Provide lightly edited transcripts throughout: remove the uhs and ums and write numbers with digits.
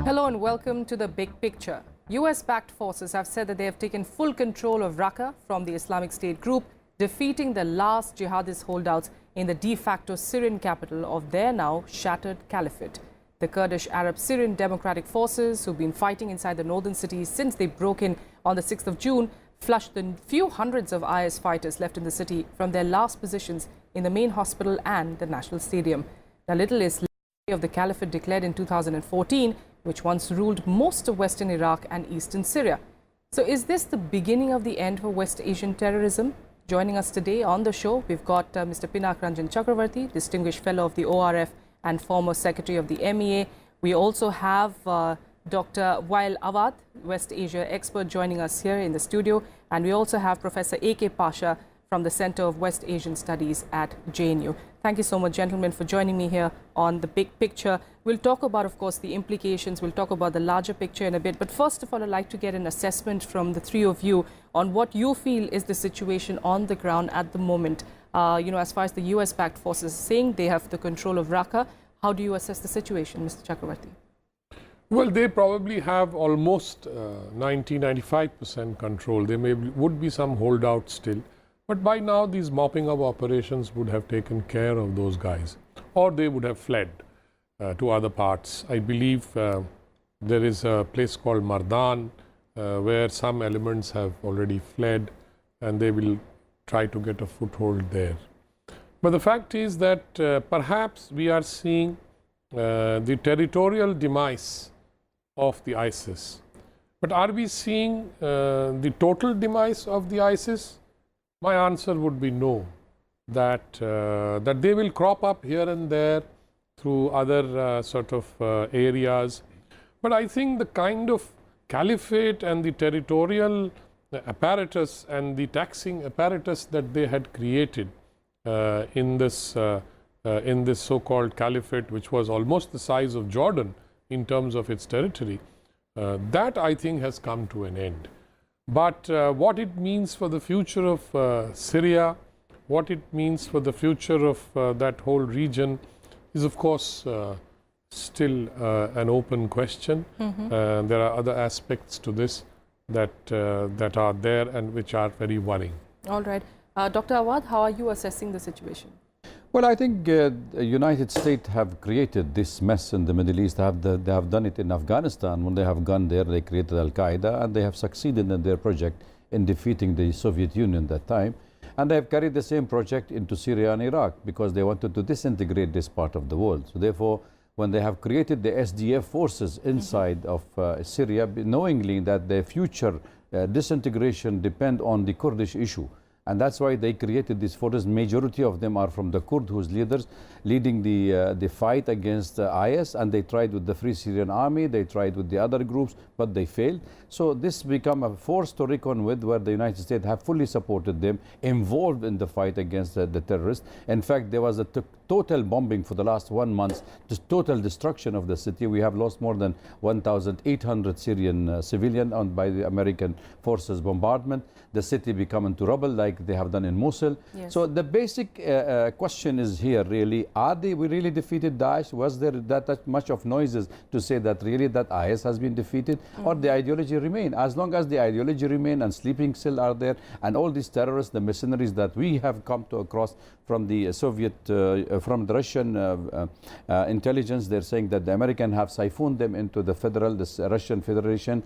Hello and welcome to the big picture. US-backed forces have said that they have taken full control of Raqqa from the Islamic State group, defeating the last jihadist holdouts in the de facto Syrian capital of their now shattered caliphate. The Kurdish Arab Syrian Democratic Forces, who've been fighting inside the northern cities since they broke in on the 6th of June, flushed the few hundreds of IS fighters left in the city from their last positions in the main hospital and the national stadium. Now, little is left of the caliphate declared in 2014, which once ruled most of western Iraq and eastern Syria. So is this the beginning of the end for West Asian terrorism? Joining us today on the show, we've got Mr. Pinak Ranjan Chakravarti, Distinguished Fellow of the ORF and former Secretary of the MEA. We also have Dr. Wael Awad, West Asia expert, joining us here in the studio. And we also have Professor A.K. Pasha from the Center of West Asian Studies at JNU. Thank you so much, gentlemen, for joining me here on the big picture. We'll talk about, of course, the implications. We'll talk about the larger picture in a bit. But first of all, I'd like to get an assessment from the three of you on what you feel is the situation on the ground at the moment. As far as the US-backed forces saying they have the control of Raqqa, how do you assess the situation, Mr. Chakravarti? Well, they probably have almost 90–95% control. There would be some holdouts still. But by now, these mopping up operations would have taken care of those guys, or they would have fled to other parts. I believe there is a place called Mardan where some elements have already fled, and they will try to get a foothold there. But the fact is that perhaps we are seeing the territorial demise of the ISIS. But are we seeing the total demise of the ISIS? My answer would be no, that they will crop up here and there through other areas. But I think the kind of caliphate and the territorial apparatus and the taxing apparatus that they had created in this so-called caliphate, which was almost the size of Jordan in terms of its territory, that I think has come to an end. But what it means for the future of Syria, what it means for the future of that whole region is, of course, still an open question. There are other aspects to this that are there and which are very worrying. All right. Dr. Awad, how are you assessing the situation? Well, I think the United States have created this mess in the Middle East. They have done it in Afghanistan. When they have gone there, they created Al-Qaeda, and they have succeeded in their project in defeating the Soviet Union at that time. And they have carried the same project into Syria and Iraq because they wanted to disintegrate this part of the world. So therefore, when they have created the SDF forces inside of Syria, knowingly that their future disintegration depend on the Kurdish issue. And that's why they created these forces. Majority of them are from the Kurd, whose leaders leading the fight against IS. And they tried with the Free Syrian Army, they tried with the other groups, but they failed. So this become a force to reckon with, where the United States have fully supported them, involved in the fight against the terrorists. In fact, there was a total bombing for the last 1 month, just total destruction of the city. We have lost more than 1,800 Syrian civilians by the American forces bombardment. The city become into rubble like they have done in Mosul. Yes. So the basic question is here really, we really defeated Daesh? Was there that much of noises to say that really that IS has been defeated? Or the ideology remain? As long as the ideology remain and sleeping cell are there, and all these terrorists, the mercenaries that we have come to across from the Soviet, from the Russian intelligence, they're saying that the American have siphoned them into the Russian Federation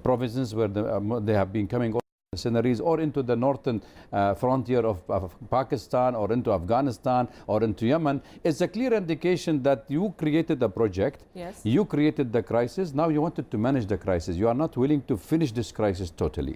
provinces where they have been coming mercenaries, or into the northern frontier of Pakistan, or into Afghanistan, or into Yemen. It's a clear indication that you created a project, yes, you created the crisis, now you wanted to manage the crisis. You are not willing to finish this crisis totally.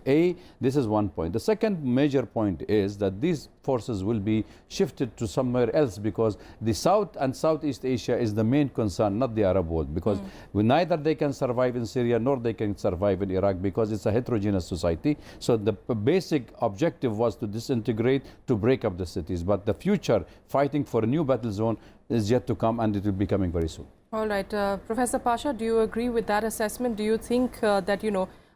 This is one point. The second major point is that these forces will be shifted to somewhere else, because the South and Southeast Asia is the main concern, not the Arab world, because neither they can survive in Syria nor they can survive in Iraq, because it's a heterogeneous society. So the basic objective was to disintegrate, to break up the cities. But the future fighting for a new battle zone is yet to come, and it will be coming very soon. All right. Professor Pasha, do you agree with that assessment? Do you think that,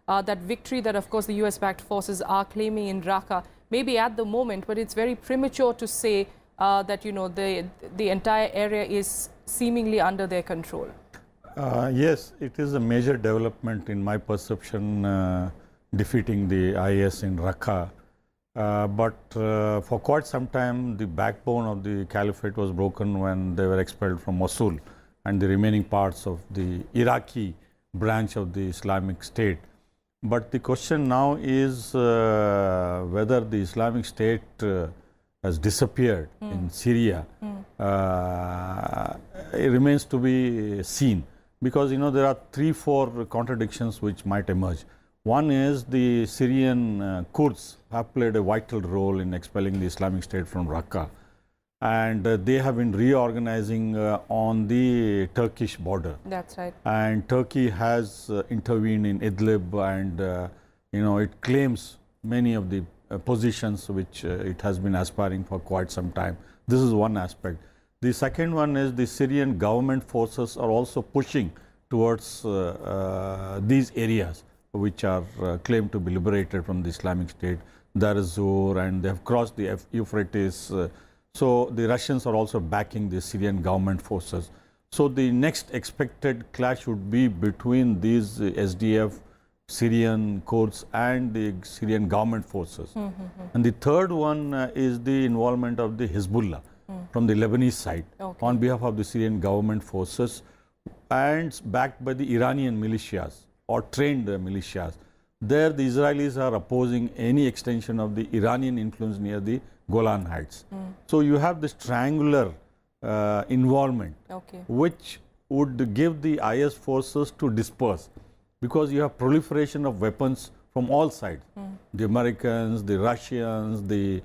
that victory that, of course, the US-backed forces are claiming in Raqqa, maybe at the moment, but it's very premature to say that, the entire area is seemingly under their control? Yes, it is a major development in my perception, defeating the IS in Raqqa. But for quite some time, the backbone of the caliphate was broken when they were expelled from Mosul and the remaining parts of the Iraqi branch of the Islamic State. But the question now is whether the Islamic State has disappeared in Syria. It remains to be seen, because there are 3-4 contradictions which might emerge. One is the Syrian Kurds have played a vital role in expelling the Islamic State from Raqqa, and they have been reorganizing on the Turkish border. That's right. And Turkey has intervened in Idlib, and it claims many of the positions which it has been aspiring for quite some time. This is one aspect. The second one is the Syrian government forces are also pushing towards these areas which are claimed to be liberated from the Islamic State, Dar ez-Zor, and they have crossed the Euphrates. So the Russians are also backing the Syrian government forces. So the next expected clash would be between these SDF, Syrian Kurds, and the Syrian government forces. And the third one is the involvement of the Hezbollah from the Lebanese side on behalf of the Syrian government forces, and backed by the Iranian militias or trained militias. There the Israelis are opposing any extension of the Iranian influence near the Golan Heights. So you have this triangular involvement, which would give the IS forces to disperse, because you have proliferation of weapons from all sides. The Americans, the Russians, the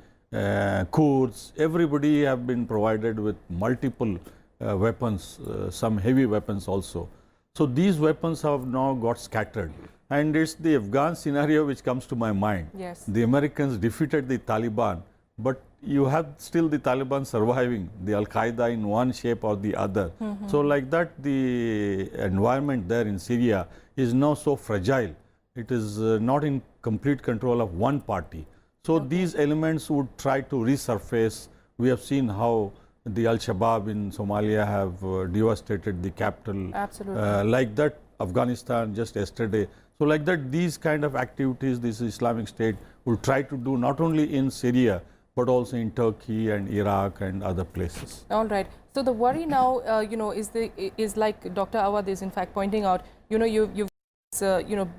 Kurds, everybody have been provided with multiple weapons, some heavy weapons also. So these weapons have now got scattered, and it's the Afghan scenario which comes to my mind. Yes. The Americans defeated the Taliban, but you have still the Taliban surviving, the Al-Qaeda in one shape or the other. So like that, the environment there in Syria is now so fragile. It is not in complete control of one party. So these elements would try to resurface. We have seen how the Al-Shabaab in Somalia have devastated the capital. Absolutely. Like that, Afghanistan just yesterday. So like that, these kind of activities this Islamic State will try to do not only in Syria, but also in Turkey and Iraq and other places. All right. So the worry now, is like Dr. Awad is in fact pointing out, you've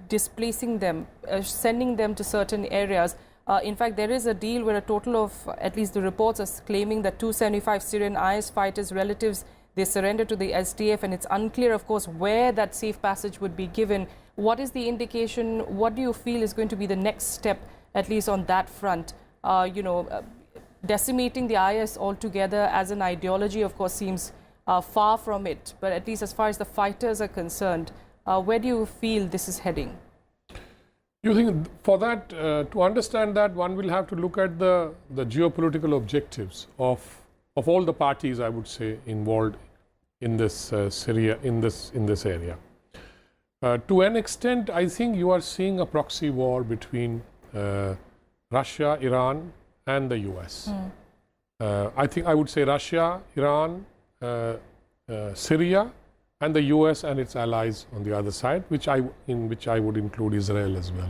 displacing them, sending them to certain areas. In fact, there is a deal where a total of, at least the reports are claiming that 275 Syrian IS fighters' relatives, they surrendered to the SDF, and it's unclear, of course, where that safe passage would be given. What is the indication? What do you feel is going to be the next step, at least on that front? Decimating the IS altogether as an ideology, of course, seems far from it. But at least as far as the fighters are concerned, where do you feel this is heading? You think for that, to understand that, one will have to look at the geopolitical objectives of all the parties, I would say, involved in this Syria, in this area. To an extent, I think you are seeing a proxy war between Russia, Iran, and the US. I think I would say Russia, Iran, Syria, and the US and its allies on the other side, in which I would include Israel as well.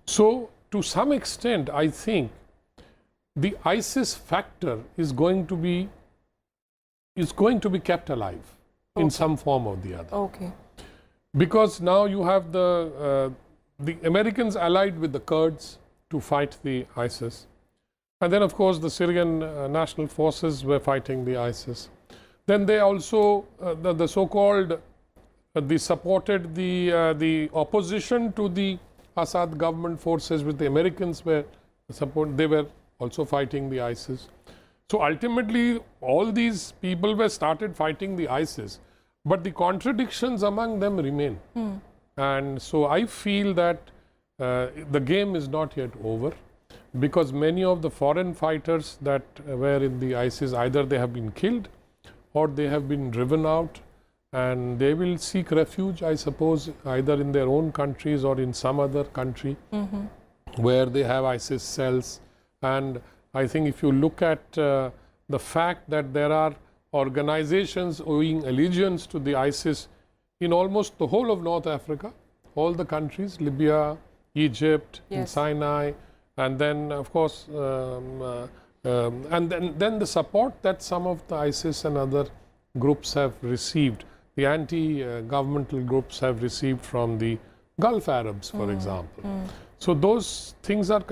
So to some extent, I think the ISIS factor is going to be kept alive in some form or the other. Okay. Because now you have the Americans allied with the Kurds to fight the ISIS. And then, of course, the Syrian national forces were fighting the ISIS. Then they also, the so-called, they supported the opposition to the Assad government forces, with the Americans were they were also fighting the ISIS. So ultimately, all these people were started fighting the ISIS, but the contradictions among them remain. And so I feel that the game is not yet over, because many of the foreign fighters that were in the ISIS, either they have been killed or they have been driven out, and they will seek refuge, I suppose, either in their own countries or in some other country where they have ISIS cells. And I think if you look at the fact that there are organizations owing allegiance to the ISIS in almost the whole of North Africa, all the countries, Libya, Egypt, and Sinai, and then, of course, and then the support that some of the ISIS and other groups have received, the anti-governmental groups have received from the Gulf Arabs, for example. So those things are,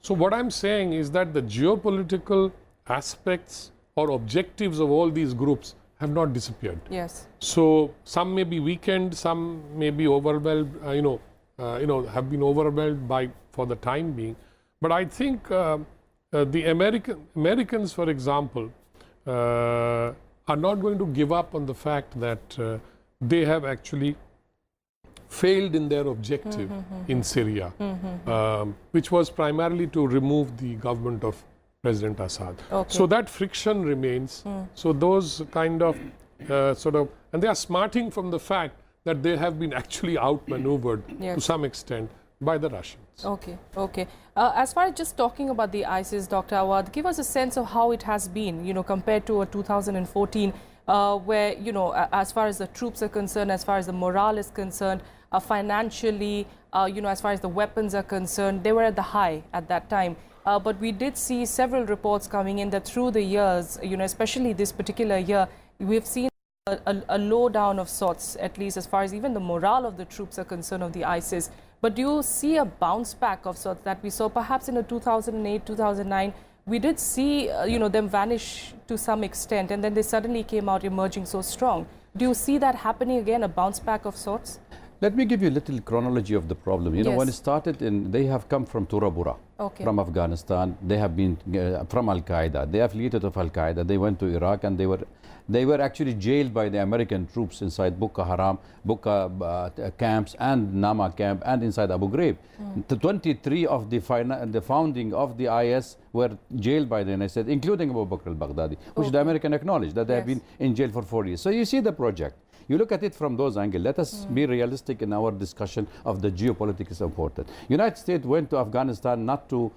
so what I'm saying is that the geopolitical aspects or objectives of all these groups have not disappeared. Yes. So some may be weakened, some may be overwhelmed, have been overwhelmed by for the time being. But I think the Americans, for example, are not going to give up on the fact that they have actually failed in their objective in Syria, which was primarily to remove the government of President Assad. So that friction remains. So those kind of and they are smarting from the fact that they have been actually outmaneuvered to some extent by the Russians. Okay. As far as just talking about the ISIS, Dr. Awad, give us a sense of how it has been, compared to 2014, where, as far as the troops are concerned, as far as the morale is concerned, financially, as far as the weapons are concerned, they were at the high at that time. But we did see several reports coming in that through the years, especially this particular year, we've seen a low down of sorts, at least as far as even the morale of the troops are concerned, of the ISIS. But do you see a bounce back of sorts that we saw perhaps in the 2008, 2009? We did see, them vanish to some extent, and then they suddenly came out emerging so strong. Do you see that happening again, a bounce back of sorts? Let me give you a little chronology of the problem. When it started, they have come from Turabura, from Afghanistan. They have been from Al-Qaeda. They affiliated of Al-Qaeda. They went to Iraq, and they were actually jailed by the American troops inside Boko Haram, camps, and Nama camp, and inside Abu Ghraib. The 23 of the founding of the IS were jailed by the United States, including Abu Bakr al-Baghdadi, which the American acknowledged that they have been in jail for 4 years. So you see the project. You look at it from those angles. Let us be realistic in our discussion of the geopolitics is important. United States went to Afghanistan not to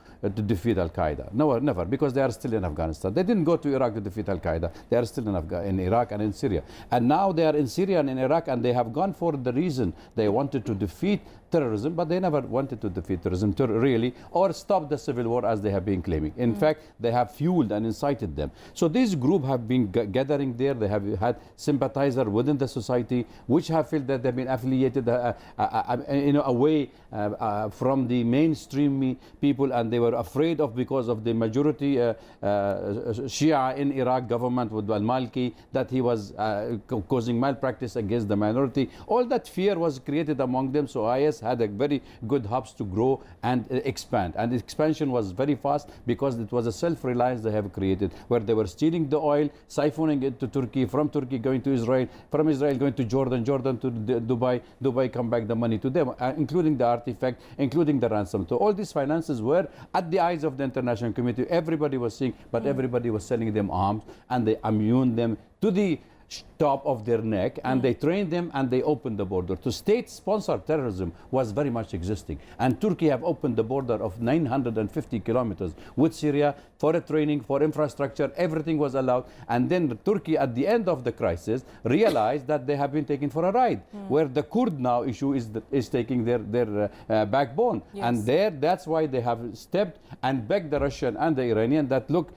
defeat Al-Qaeda. No, never, because they are still in Afghanistan. They didn't go to Iraq to defeat Al-Qaeda. They are still in Iraq and in Syria. And now they are in Syria and in Iraq, and they have gone for the reason they wanted to defeat terrorism, but they never wanted to defeat terrorism really, or stop the civil war as they have been claiming. In fact, they have fueled and incited them. So this group have been gathering there. They have had sympathizers within the society, which have felt that they've been affiliated away from the mainstream people, and they were afraid of, because of the majority Shia in Iraq government with al-Maliki, that he was causing malpractice against the minority. All that fear was created among them. So IS had a very good hubs to grow and expand, and the expansion was very fast because it was a self-reliance they have created, where they were stealing the oil, siphoning it to Turkey, from Turkey going to Israel, from Israel going to Jordan, Jordan to Dubai come back the money to them, including the artifact, including the ransom. So all these finances were at the eyes of the international community. Everybody was seeing, but everybody was selling them arms, and they immune them to the top of their neck, and they trained them, and they opened the border. To state-sponsored terrorism was very much existing, and Turkey have opened the border of 950 kilometers with Syria for a training, for infrastructure. Everything was allowed, and then Turkey at the end of the crisis realized that they have been taken for a ride, where the Kurd now issue is taking their backbone, and that's why they have stepped and begged the Russian and the Iranian that, look,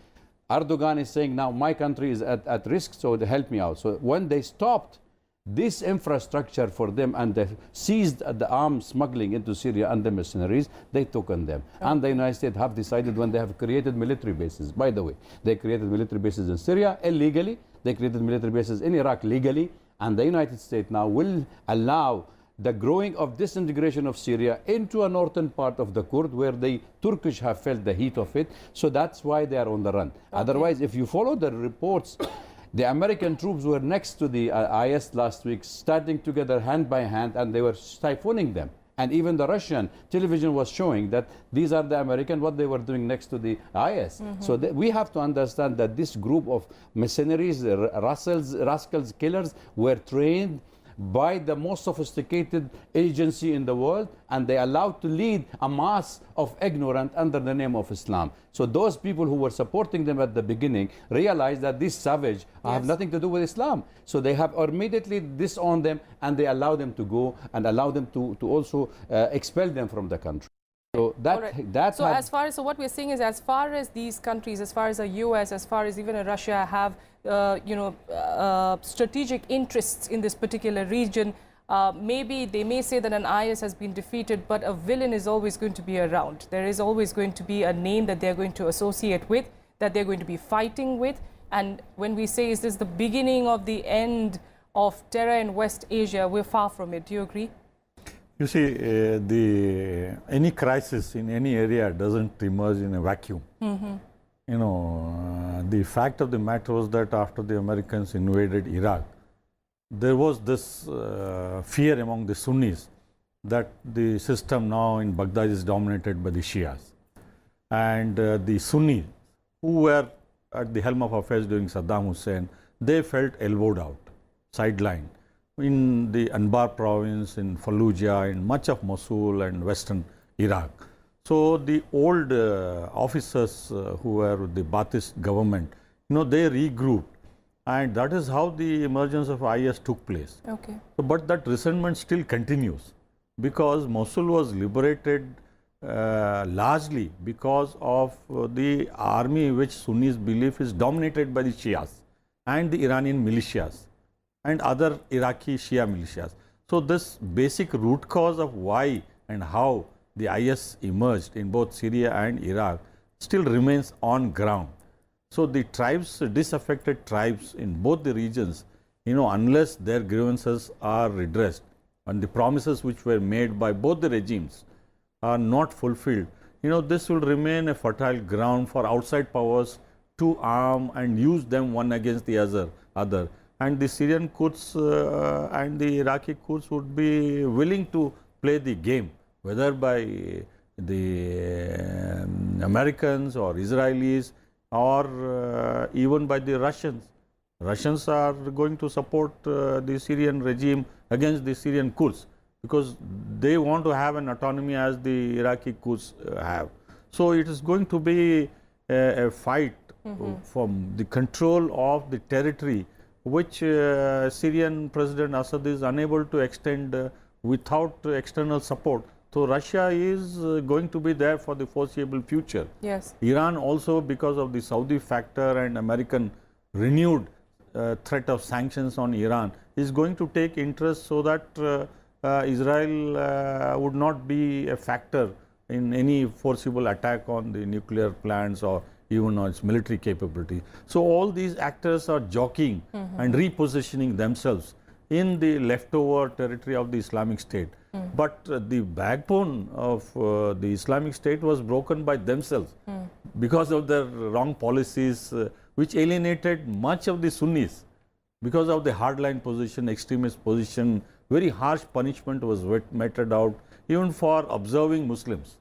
Erdogan is saying now my country is at risk, so help me out. So when they stopped this infrastructure for them and they seized the arms smuggling into Syria and the mercenaries, they took on them. And the United States have decided, when they have created military bases, by the way, they created military bases in Syria illegally, they created military bases in Iraq legally, and the United States now will allow the growing of disintegration of Syria into a northern part of the Kurd, where the Turkish have felt the heat of it. So that's why they are on the run. Otherwise, if you follow the reports, the American troops were next to the IS last week, standing together hand by hand, and they were siphoning them. And even the Russian television was showing that these are the American, what they were doing next to the IS. So we have to understand that this group of mercenaries, rascals, killers, were trained by the most sophisticated agency in the world, and they allowed to lead a mass of ignorant under the name of Islam. So those people who were supporting them at the beginning realized that this savage have nothing to do with Islam. So they have immediately disowned them, and they allow them to go and allow them to also expel them from the country. So so as far as what we're saying is, as far as these countries, as far as the US, as far as even Russia have strategic interests in this particular region, maybe they may say that an IS has been defeated, but a villain is always going to be around. There is always going to be a name that they're going to associate with, that they're going to be fighting with. And when we say, is this the beginning of the end of terror in West Asia, we're far from it. Do you agree? You see, any crisis in any area doesn't emerge in a vacuum. You know, the fact of the matter was that after the Americans invaded Iraq, there was this fear among the Sunnis that the system now in Baghdad is dominated by the Shias. And the Sunnis, who were at the helm of affairs during Saddam Hussein, they felt elbowed out, sidelined. In the Anbar province, in Fallujah, in much of Mosul and western Iraq. So the old officers who were with the Ba'athist government, you know, they regrouped, and that is how the emergence of IS took place. Okay. So, but that resentment still continues, because Mosul was liberated largely because of the army which Sunnis believe is dominated by the Shias and the Iranian militias and other Iraqi Shia militias. So this basic root cause of why and how the IS emerged in both Syria and Iraq still remains on ground. So the tribes, disaffected tribes in both the regions, you know, unless their grievances are redressed and the promises which were made by both the regimes are not fulfilled, you know, this will remain a fertile ground for outside powers to arm and use them one against the other. And the Syrian Kurds and the Iraqi Kurds would be willing to play the game, whether by the Americans or Israelis or even by the Russians. Russians are going to support the Syrian regime against the Syrian Kurds, because they want to have an autonomy as the Iraqi Kurds have. So it is going to be a fight for the control of the territory which Syrian President Assad is unable to extend without external support. So Russia is going to be there for the foreseeable future. Yes. Iran also, because of the Saudi factor and American renewed threat of sanctions on Iran, is going to take interest so that Israel would not be a factor in any foreseeable attack on the nuclear plants or even on its military capability. So all these actors are jockeying and repositioning themselves in the leftover territory of the Islamic State. But the backbone of the Islamic State was broken by themselves because of their wrong policies which alienated much of the Sunnis. Because of the hardline position, extremist position, very harsh punishment was meted out even for observing Muslims.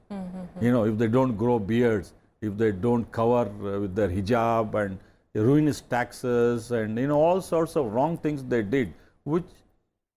You know, if they don't grow beards, if they don't cover with their hijab, and ruinous taxes, and you know, all sorts of wrong things they did, which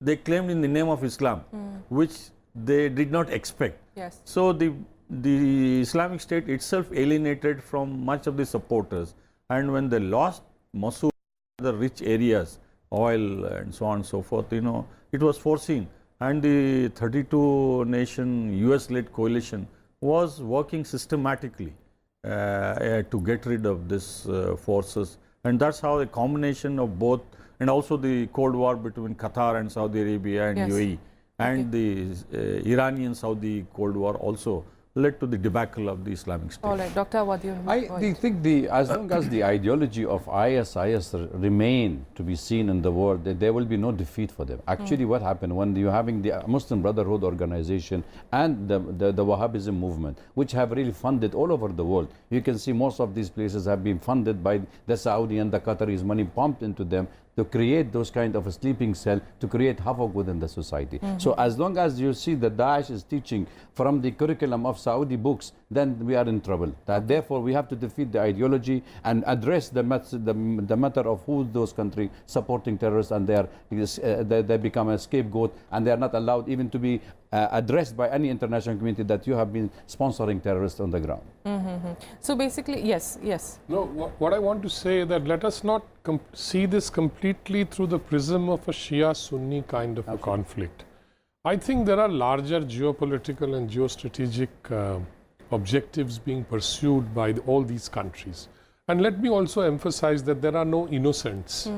they claimed in the name of Islam, which they did not expect. Yes. So the Islamic State itself alienated from much of the supporters, and when they lost Mosul, the rich areas, oil and so on and so forth, you know, it was foreseen, and the 32 nation US-led coalition was working systematically to get rid of these forces, and that's how a combination of both, and also the Cold War between Qatar and Saudi Arabia and UAE, and the Iranian-Saudi Cold War also led to the debacle of the Islamic State. All right, Dr. what do you I think as long as the ideology of IS remain to be seen in the world, there will be no defeat for them. Actually, what happened when you're having the Muslim Brotherhood organization and the Wahhabism movement, which have really funded all over the world. You can see most of these places have been funded by the Saudi and the Qataris, money pumped into them to create those kind of a sleeping cell, to create havoc within the society. So as long as you see that Daesh is teaching from the curriculum of Saudi books, then we are in trouble. Therefore, we have to defeat the ideology and address the matter of who those countries supporting terrorists, and they become a scapegoat, and they are not allowed even to be addressed by any international community that you have been sponsoring terrorists on the ground. So basically, yes. No, what I want to say that let us not see this completely through the prism of a Shia-Sunni kind of a conflict. I think there are larger geopolitical and geostrategic objectives being pursued by all these countries. And let me also emphasize that there are no innocents.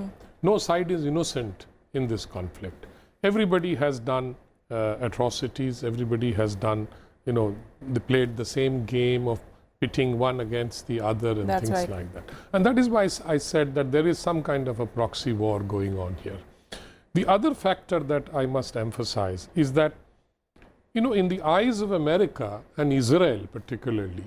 No side is innocent in this conflict. Everybody has done atrocities. Everybody has done, they played the same game of pitting one against the other and That's things right. like that. And that is why I said that there is some kind of a proxy war going on here. The other factor that I must emphasize is that, in the eyes of America and Israel particularly,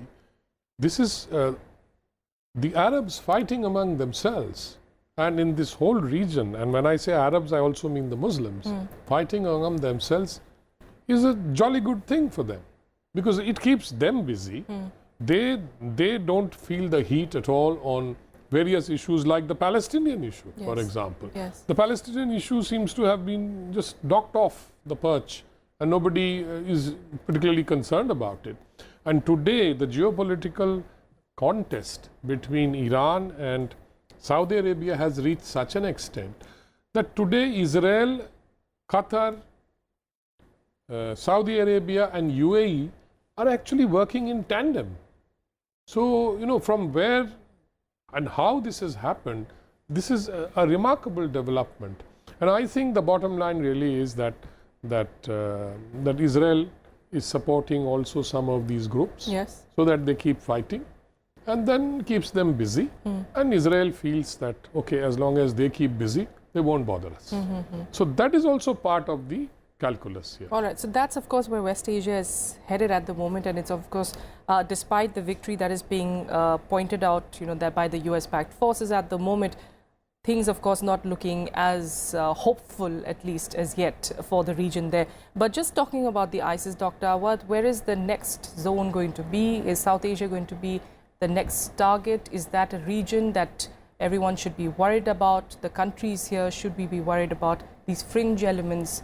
this is the Arabs fighting among themselves. And in this whole region, and when I say Arabs, I also mean the Muslims, fighting among themselves is a jolly good thing for them, because it keeps them busy. They don't feel the heat at all on various issues like the Palestinian issue, for example. Yes. The Palestinian issue seems to have been just docked off the perch, and nobody is particularly concerned about it. And today, the geopolitical contest between Iran and Saudi Arabia has reached such an extent that today Israel, Qatar, Saudi Arabia and UAE are actually working in tandem. So, from where and how this has happened, this is a remarkable development. And I think the bottom line really is that Israel is supporting also some of these groups, Yes. so that they keep fighting, and then keeps them busy. And Israel feels that, okay, as long as they keep busy, they won't bother us. So that is also part of the calculus here. All right. So that's, of course, where West Asia is headed at the moment. And it's, of course, despite the victory that is being pointed out, that by the US-backed forces at the moment, things, of course, not looking as hopeful, at least as yet, for the region there. But just talking about the ISIS, Dr. Awad, where is the next zone going to be? Is South Asia going to be the next target? Is that a region that everyone should be worried about? The countries here, should we be worried about these fringe elements,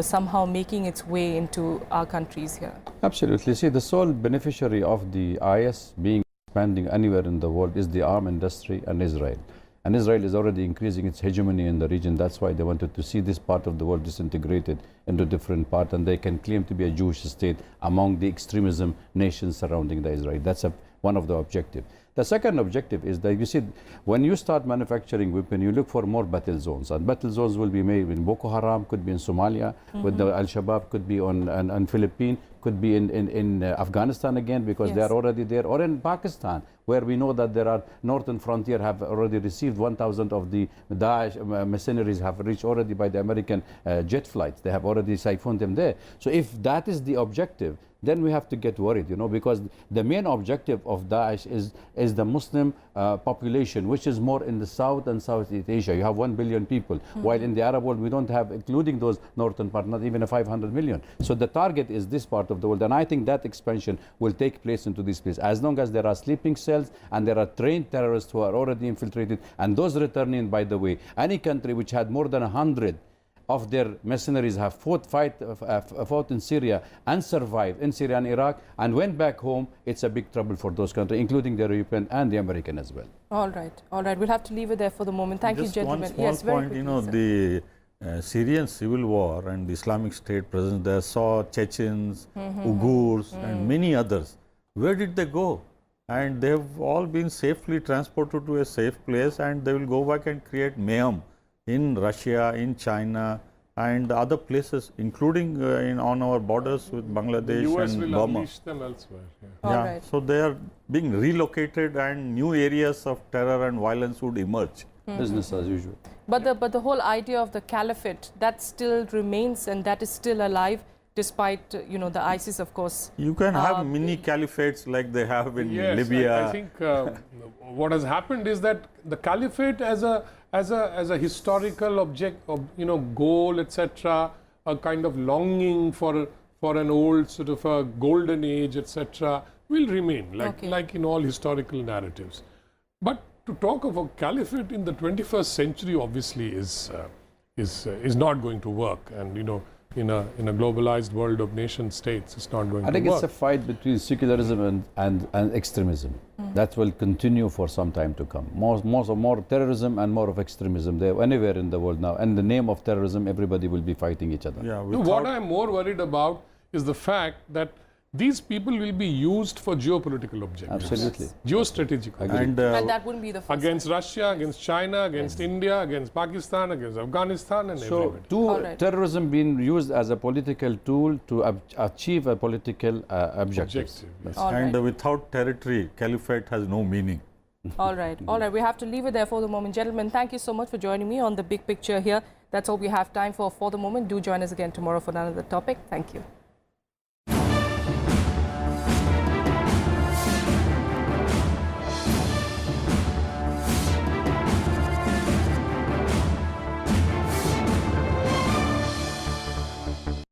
somehow making its way into our countries here? Absolutely. See, the sole beneficiary of the IS being expanding anywhere in the world is the arm industry and Israel. And Israel is already increasing its hegemony in the region. That's why they wanted to see this part of the world disintegrated into different parts, and they can claim to be a Jewish state among the extremism nations surrounding the Israel. That's one of the objectives. The second objective is that, you see, when you start manufacturing weapons, you look for more battle zones. And battle zones will be made in Boko Haram, could be in Somalia, with the Al-Shabaab, could be on Philippines, could be in Afghanistan again, because they are already there, or in Pakistan, where we know that there are northern frontier have already received 1,000 of the Daesh mercenaries have reached already by the American jet flights. They have already siphoned them there. So if that is the objective, then we have to get worried, because the main objective of Daesh is the Muslim population, which is more in the South and Southeast Asia. You have 1 billion people, while in the Arab world we don't have, including those northern part, not even a 500 million. So the target is this part of the world, and I think that expansion will take place into this place. As long as there are sleeping cells and there are trained terrorists who are already infiltrated, and those returning, by the way, any country which had more than 100 of their mercenaries have fought in Syria and survived in Syria and Iraq and went back home, it's a big trouble for those countries, including the European and the American as well. All right. We'll have to leave it there for the moment. Thank you, gentlemen. Just one small point, quickly, the Syrian civil war and the Islamic State presence there saw Chechens, Uyghurs and many others. Where did they go? And they have all been safely transported to a safe place, and they will go back and create mayhem in Russia, in China, and other places, including on our borders with Bangladesh The US and will Burma. unleash them elsewhere. All right. So they are being relocated, and new areas of terror and violence would emerge. Business as usual. But the whole idea of the caliphate, that still remains, and that is still alive, despite the ISIS, of course. You can have mini caliphates like they have in Yes, Libya. I think what has happened is that the caliphate as as a historical object of, you know, goal, etc., a kind of longing for an old sort of a golden age, etc., will remain, like in all historical narratives. But to talk of a caliphate in the 21st century obviously is not going to work, and you know, in a globalized world of nation states, it's not going to work. I think it's a fight between secularism and extremism. That will continue for some time to come. More terrorism and more of extremism there anywhere in the world now. In the name of terrorism, everybody will be fighting each other. Yeah, What I'm more worried about is the fact that these people will be used for geopolitical objectives. Absolutely. Geostrategic and And that wouldn't be the first against Russia, against China, against India, against Pakistan, against Afghanistan, and So, everybody. terrorism being used as a political tool to achieve a political objective. Yes. All and right. without territory, caliphate has no meaning. All right. All right. We have to leave it there for the moment. Gentlemen, thank you so much for joining me on The Big Picture here. That's all we have time for the moment. Do join us again tomorrow for another topic. Thank you.